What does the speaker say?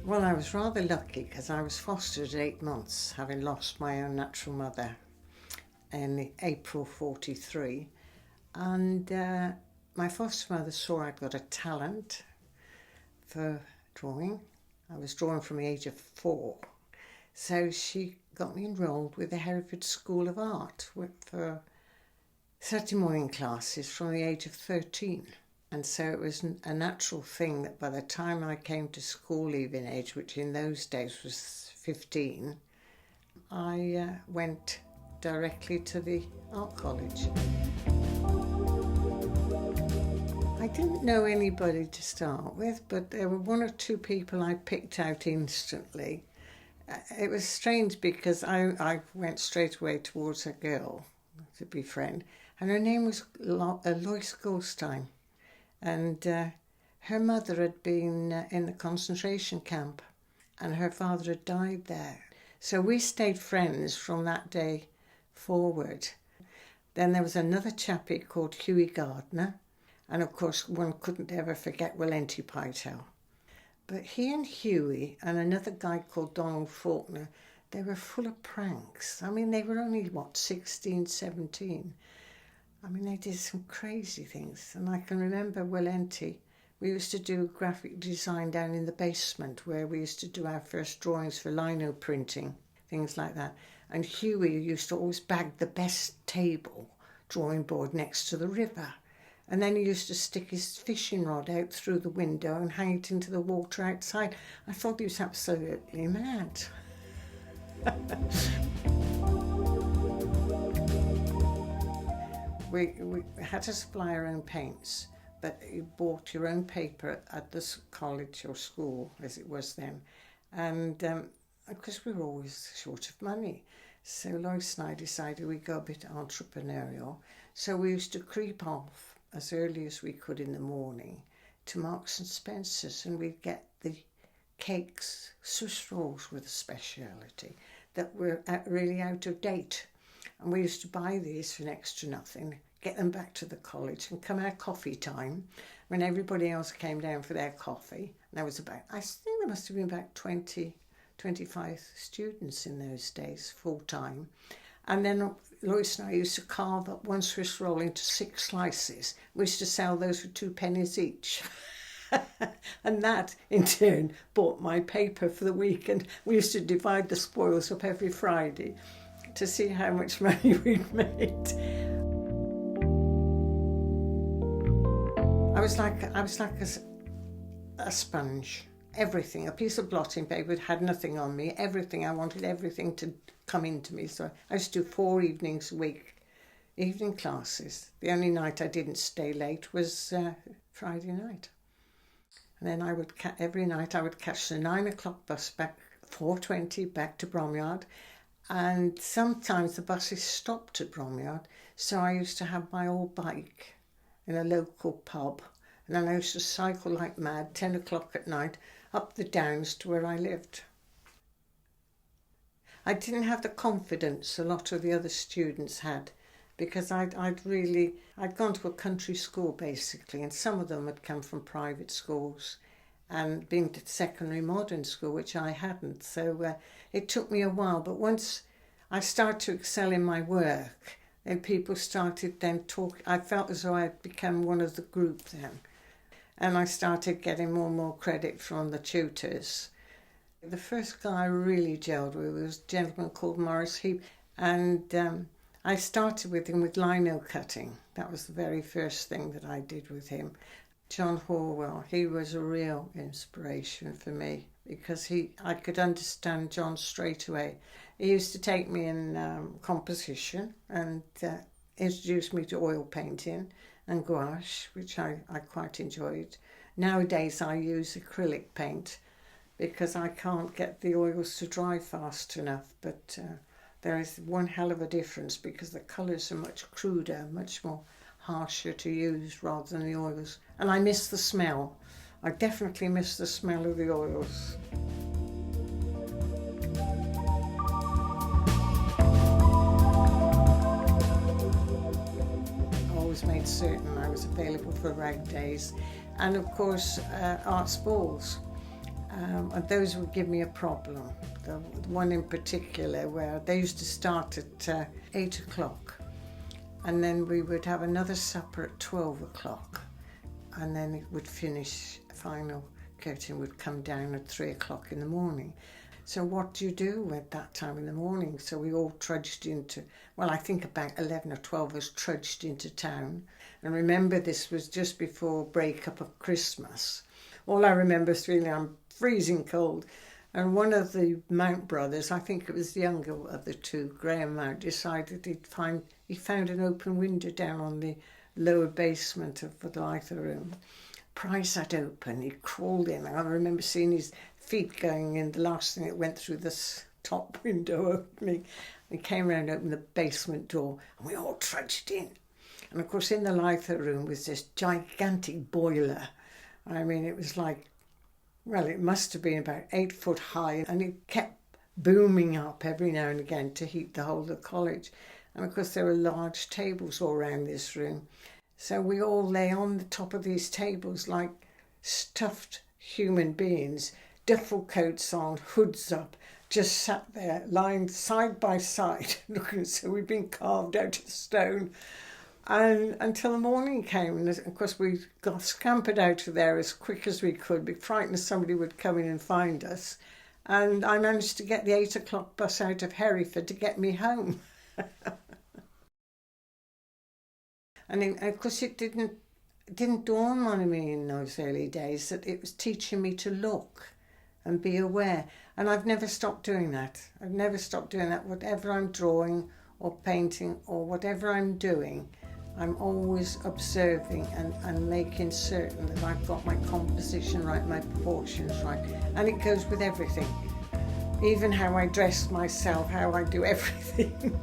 Well, I was rather lucky because I was fostered at 8 months, having lost my own natural mother in April 43. And my foster mother saw I'd got a talent for drawing. I was drawing from the age of 4. So she got me enrolled with the Hereford School of Art for Saturday morning classes from the age of 13. And so it was a natural thing that by the time I came to school leaving age, which in those days was 15, I went directly to the art college. I didn't know anybody to start with, but there were 1 or 2 people I picked out instantly. It was strange because I went straight away towards a girl to befriend, and her name was Lois Goldstein. And her mother had been in the concentration camp and her father had died there. So we stayed friends from that day forward. Then there was another chappie called Hughie Gardner, and of course one couldn't ever forget Walenti Pytel. But he and Hughie and another guy called Donald Faulkner, they were full of pranks. I mean, they were only, 16, 17. I mean, they did some crazy things. And I can remember Walenti, we used to do graphic design down in the basement where we used to do our first drawings for lino printing, things like that. And Hughie used to always bag the best table, drawing board next to the river. And then he used to stick his fishing rod out through the window and hang it into the water outside. I thought he was absolutely mad. We had to supply our own paints, but you bought your own paper at this college or school, as it was then. And because we were always short of money, so Lois and I decided we'd go a bit entrepreneurial. So we used to creep off as early as we could in the morning to Marks and Spencer's, and we'd get the cakes. Swiss rolls were the speciality that were really out of date. And we used to buy these for next to nothing, get them back to the college, and come our coffee time, when everybody else came down for their coffee. And there was about, I think there must have been about 20, 25 students in those days, full time. And then Lois and I used to carve up 1 Swiss roll into 6 slices. We used to sell those for 2 pennies each. And that, in turn, bought my paper for the week. And we used to divide the spoils up every Friday to see how much money we'd made. I was like a sponge. Everything, a piece of blotting paper had nothing on me. Everything, I wanted everything to come into me. So I used to do 4 evenings a week, evening classes. The only night I didn't stay late was Friday night. And then every night I would catch the 9 o'clock bus back, 4:20 back to Bromyard. And sometimes the buses stopped at Bromyard, so I used to have my old bike in a local pub, and then I used to cycle like mad, 10 o'clock at night, up the downs to where I lived. I didn't have the confidence a lot of the other students had, because I'd gone to a country school basically, and some of them had come from private schools and been to secondary modern school, which I hadn't. So it took me a while, but once I started to excel in my work, then people started then talking. I felt as though I'd become one of the group then. And I started getting more and more credit from the tutors. The first guy I really gelled with was a gentleman called Morris Heap, and I started with him with lino cutting. That was the very first thing that I did with him. John Horwell, he was a real inspiration for me because I could understand John straight away. He used to take me in composition and introduce me to oil painting and gouache, which I quite enjoyed. Nowadays I use acrylic paint because I can't get the oils to dry fast enough, but there is one hell of a difference because the colours are much cruder, much more harsher to use rather than the oils. And I miss the smell. I definitely miss the smell of the oils. I always made certain I was available for rag days and of course arts balls. And those would give me a problem. The one in particular where they used to start at 8 o'clock, and then we would have another supper at 12 o'clock, and then it would finish, final curtain would come down at 3 o'clock in the morning. So what do you do at that time in the morning? So we all trudged into, well, I think about 11 or 12 of us trudged into town. And remember, this was just before breakup of Christmas. All I remember is really I'm freezing cold. And one of the Mount brothers, I think it was the younger of the two, Graham Mount, decided he found an open window down on the lower basement of the Lither room. Price had opened, he crawled in. I remember seeing his feet going in, the last thing that went through this top window opening. He came around and opened the basement door, and we all trudged in. And of course in the Lither room was this gigantic boiler. I mean, it was like, well, it must have been about 8 foot high, and it kept booming up every now and again to heat the whole of the college. And of course there were large tables all around this room. So we all lay on the top of these tables like stuffed human beings, duffel coats on, hoods up, just sat there, lying side by side, looking so we'd been carved out of stone. And until the morning came, and of course we got scampered out of there as quick as we could, be frightened somebody would come in and find us. And I managed to get the 8 o'clock bus out of Hereford to get me home. And of course it didn't dawn on me in those early days that it was teaching me to look and be aware. And I've never stopped doing that. I've never stopped doing that. Whatever I'm drawing or painting or whatever I'm doing, I'm always observing and making certain that I've got my composition right, my proportions right. And it goes with everything. Even how I dress myself, how I do everything.